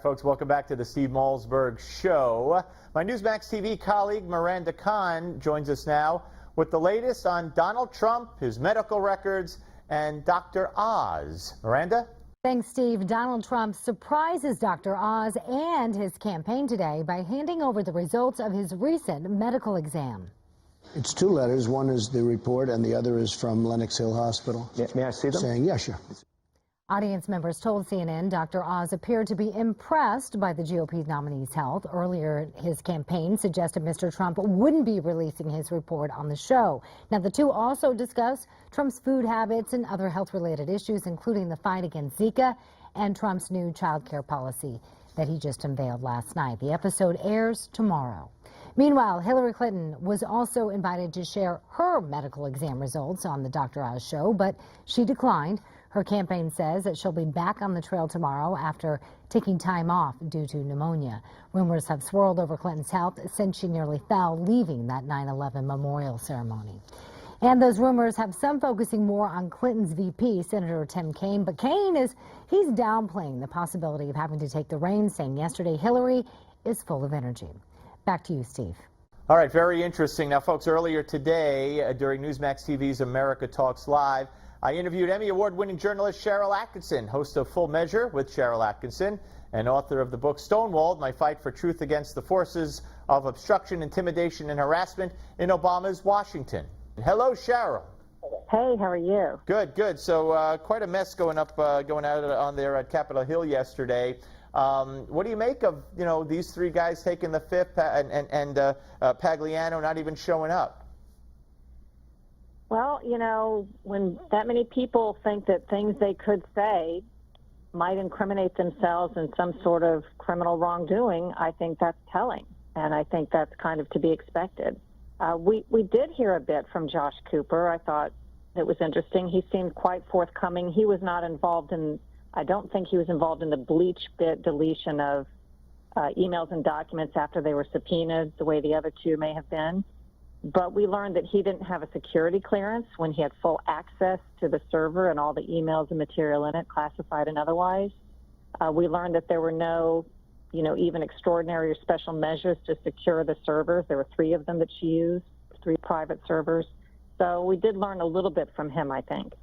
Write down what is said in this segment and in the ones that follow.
All right, folks, welcome back to the Steve Malzberg Show. My Newsmax TV colleague Miranda Khan joins us now with the latest on Donald Trump, his medical records, and Dr. Oz. Miranda? Thanks, Steve. Donald Trump surprises Dr. Oz and his campaign today by handing over the results of his recent medical exam. It's two letters. One is the report, and the other is from Lenox Hill Hospital. May I see them? Saying, yeah, sure. Audience members told CNN Dr. Oz appeared to be impressed by the GOP nominee's health. Earlier, his campaign suggested Mr. Trump wouldn't be releasing his report on the show. Now, the two also discussed Trump's food habits and other health-related issues, including the fight against Zika and Trump's new child care policy that he just unveiled last night. The episode airs tomorrow. Meanwhile, Hillary Clinton was also invited to share her medical exam results on the Dr. Oz show, but she declined. Her campaign says that she'll be back on the trail tomorrow after taking time off due to pneumonia. Rumors have swirled over Clinton's health since she nearly fell leaving that 9/11 memorial ceremony. And those rumors have some focusing more on Clinton's VP, Senator Tim Kaine. But Kaine he's downplaying the possibility of having to take the reins, saying yesterday Hillary is full of energy. Back to you, Steve. All right, very interesting. Now, folks, earlier today during Newsmax TV's America Talks Live, I interviewed Emmy Award-winning journalist Sharyl Attkisson, host of Full Measure with Sharyl Attkisson, and author of the book Stonewalled, My Fight for Truth Against the Forces of Obstruction, Intimidation, and Harassment in Obama's Washington. Hello, Sharyl. Hey, how are you? Good, good. So quite a mess going out on there at Capitol Hill yesterday. What do you make of, these three guys taking the fifth and Pagliano not even showing up? Well, when that many people think that things they could say might incriminate themselves in some sort of criminal wrongdoing, I think that's telling, and I think that's kind of to be expected. We did hear a bit from Josh Cooper. I thought it was interesting. He seemed quite forthcoming. He was not involved in, I don't think he was involved in the bleach bit deletion of emails and documents after they were subpoenaed, the way the other two may have been. But we learned that he didn't have a security clearance when he had full access to the server and all the emails and material in it, classified and otherwise. We learned that there were no, even extraordinary or special measures to secure the servers. There were 3 of them that she used, 3 private servers. So we did learn a little bit from him, I think.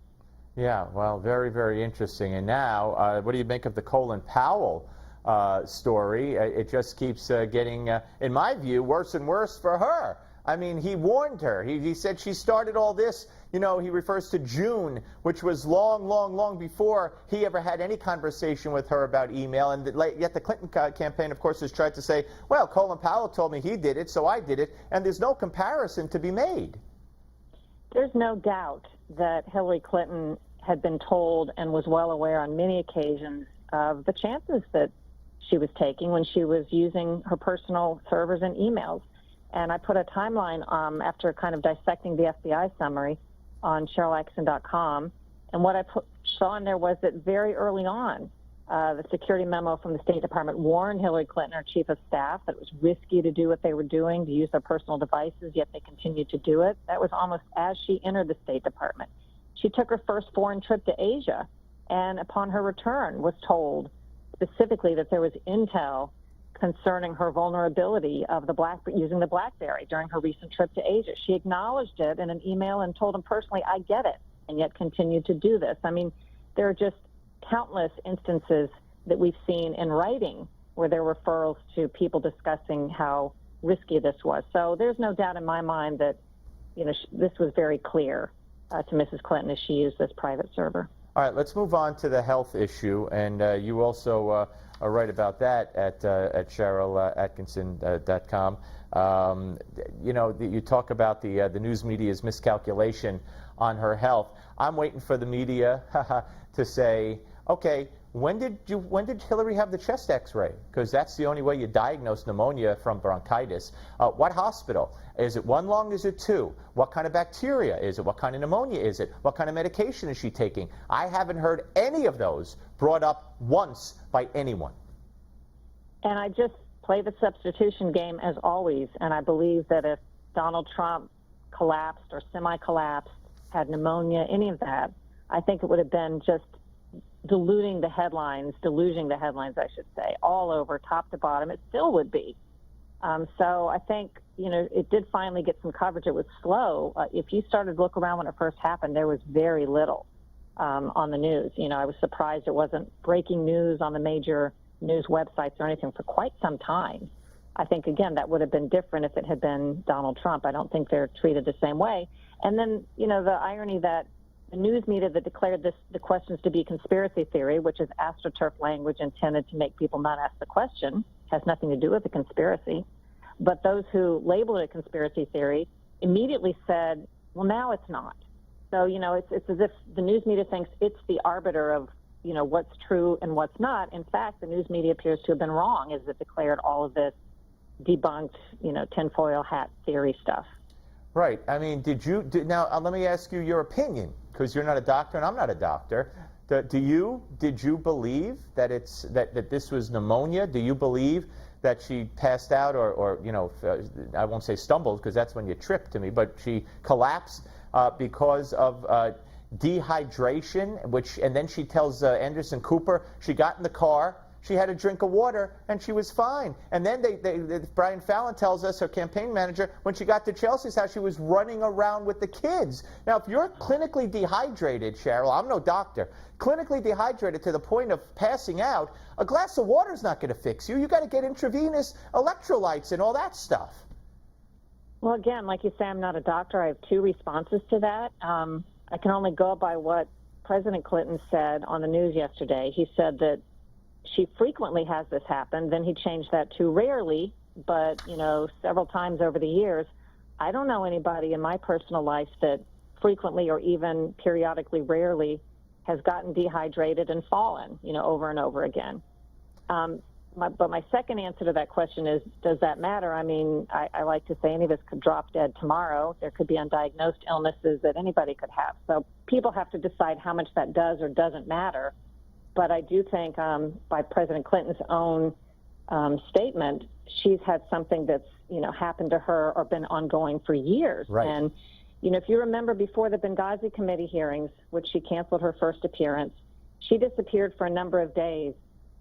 Yeah, well, very, very interesting. And now, what do you make of the Colin Powell story? It just keeps getting, in my view, worse and worse for her. I mean, he warned her. He said she started all this, he refers to June, which was long, long, long before he ever had any conversation with her about email. And yet the Clinton campaign, of course, has tried to say, well, Colin Powell told me he did it, so I did it. And there's no comparison to be made. There's no doubt that Hillary Clinton had been told and was well aware on many occasions of the chances that she was taking when she was using her personal servers and emails. And I put a timeline after kind of dissecting the FBI summary on SharylAttkisson.com. And what I saw in there was that very early on, the security memo from the State Department warned Hillary Clinton, her chief of staff, that it was risky to do what they were doing, to use their personal devices, yet they continued to do it. That was almost as she entered the State Department. She took her first foreign trip to Asia, and upon her return was told specifically that there was intel concerning her vulnerability of using the BlackBerry during her recent trip to Asia. She acknowledged it in an email and told him personally, I get it, and yet continued to do this. I mean, there are just countless instances that we've seen in writing where there were referrals to people discussing how risky this was. So there's no doubt in my mind that, this was very clear to Mrs. Clinton as she used this private server. All right, let's move on to the health issue, and you also are right about that at SharylAttkisson.com. You talk about the news media's miscalculation on her health. I'm waiting for the media to say, okay, when did Hillary have the chest X-ray? Because that's the only way you diagnose pneumonia from bronchitis. What hospital? Is it 1 lung? Is it 2? What kind of bacteria is it? What kind of pneumonia is it? What kind of medication is she taking? I haven't heard any of those brought up once by anyone. And I just play the substitution game as always, and I believe that if Donald Trump collapsed or semi-collapsed, had pneumonia, any of that, I think it would have been just deluging the headlines, I should say, all over, top to bottom. It still would be. So I think, it did finally get some coverage. It was slow. If you started to look around when it first happened, there was very little on the news. I was surprised it wasn't breaking news on the major news websites or anything for quite some time. I think, again, that would have been different if it had been Donald Trump. I don't think they're treated the same way. And then, the irony that the news media that declared the questions to be conspiracy theory, which is astroturf language intended to make people not ask the question, has nothing to do with the conspiracy. But those who labeled it a conspiracy theory immediately said, well, now it's not. So, it's as if the news media thinks it's the arbiter of, what's true and what's not. In fact, the news media appears to have been wrong as it declared all of this debunked, tinfoil hat theory stuff. Right. I mean, now let me ask you your opinion, because you're not a doctor and I'm not a doctor. Did you believe that that this was pneumonia? Do you believe that she passed out or I won't say stumbled, because that's when you trip to me, but she collapsed because of dehydration, and then she tells Anderson Cooper she got in the car, she had a drink of water, and she was fine. And then Brian Fallon tells us, her campaign manager, when she got to Chelsea's house, she was running around with the kids. Now, if you're clinically dehydrated, Sharyl, I'm no doctor, clinically dehydrated to the point of passing out, a glass of water is not going to fix you. You got to get intravenous electrolytes and all that stuff. Well, again, like you say, I'm not a doctor. I have two responses to that. I can only go by what President Clinton said on the news yesterday. He said that she frequently has this happen. Then he changed that to rarely, but, several times over the years. I don't know anybody in my personal life that frequently or even periodically, rarely, has gotten dehydrated and fallen, over and over again. But my second answer to that question is, does that matter? I mean, I like to say any of us could drop dead tomorrow. There could be undiagnosed illnesses that anybody could have. So people have to decide how much that does or doesn't matter. But I do think by President Clinton's own statement, she's had something that's, happened to her or been ongoing for years. Right. And, if you remember before the Benghazi committee hearings, which she canceled her first appearance, she disappeared for a number of days,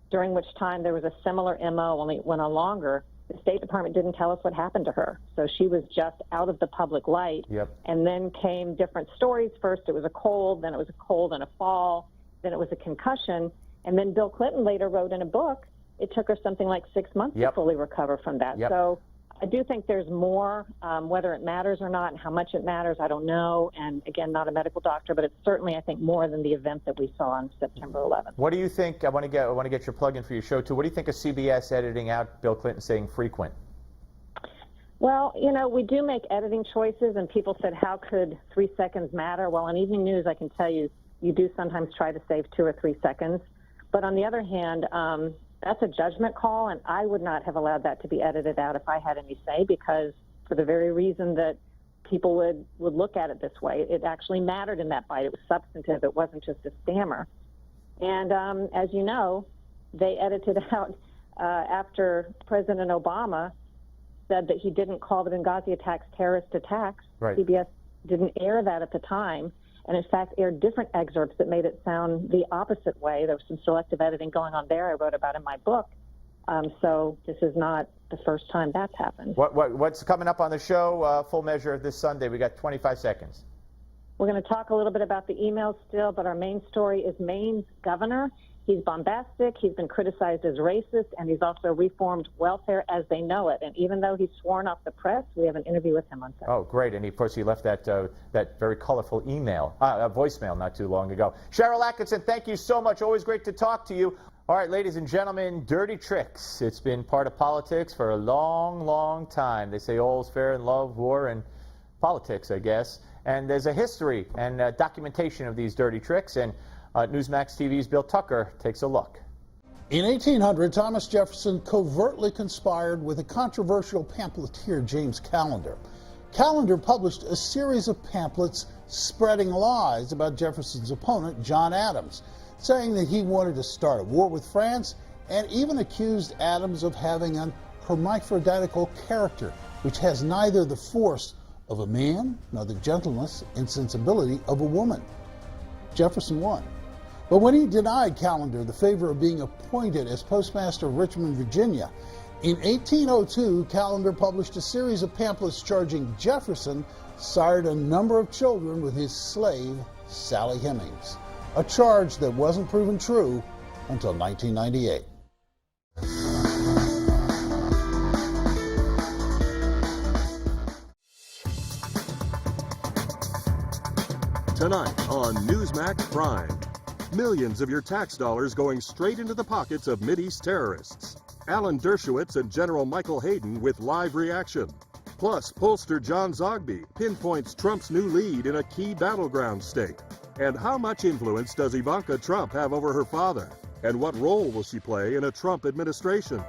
during which time there was a similar MO, only it went on longer. The State Department didn't tell us what happened to her. So she was just out of the public light. Yep. And then came different stories. First it was a cold, then it was a cold and a fall, then it was a concussion. And then Bill Clinton later wrote in a book, it took her something like 6 months Yep. to fully recover from that. Yep. So I do think there's more, whether it matters or not and how much it matters, I don't know. And again, not a medical doctor, but it's certainly, I think, more than the event that we saw on September 11th. What do you think? I want to get your plug in for your show too. What do you think of CBS editing out Bill Clinton saying frequent? Well, we do make editing choices, and people said, how could 3 seconds matter? Well, on evening news, I can tell you, you do sometimes try to save 2 or 3 seconds. But on the other hand, that's a judgment call, and I would not have allowed that to be edited out if I had any say, because for the very reason that people would look at it this way. It actually mattered in that bite. It was substantive. It wasn't just a stammer. And as you know, they edited out after President Obama said that he didn't call the Benghazi attacks terrorist attacks. Right. CBS didn't air that at the time, and in fact aired different excerpts that made it sound the opposite way. There was some selective editing going on there I wrote about in my book. So this is not the first time that's happened. What's coming up on the show, Full Measure, this Sunday? We got 25 seconds. We're going to talk a little bit about the emails still, but our main story is Maine's governor. He's bombastic, he's been criticized as racist, and he's also reformed welfare as they know it. And even though he's sworn off the press, we have an interview with him on Saturday. Oh, great. And of course, he left that very colorful voicemail not too long ago. Sharyl Attkisson, thank you so much. Always great to talk to you. All right, ladies and gentlemen, dirty tricks. It's been part of politics for a long, long time. They say all's fair in love, war, and politics, I guess. And there's a history and documentation of these dirty tricks. And Newsmax TV's Bill Tucker takes a look. In 1800, Thomas Jefferson covertly conspired with a controversial pamphleteer, James Callender. Callender published a series of pamphlets spreading lies about Jefferson's opponent, John Adams, saying that he wanted to start a war with France, and even accused Adams of having an hermaphroditical character, which has neither the force of a man nor the gentleness and sensibility of a woman. Jefferson won. But when he denied Callender the favor of being appointed as postmaster of Richmond, Virginia, in 1802, Callender published a series of pamphlets charging Jefferson sired a number of children with his slave, Sally Hemings, a charge that wasn't proven true until 1998. Tonight on Newsmax Prime, millions of your tax dollars going straight into the pockets of Mideast terrorists. Alan Dershowitz and General Michael Hayden with live reaction. Plus, pollster John Zogby pinpoints Trump's new lead in a key battleground state. And how much influence does Ivanka Trump have over her father? And what role will she play in a Trump administration?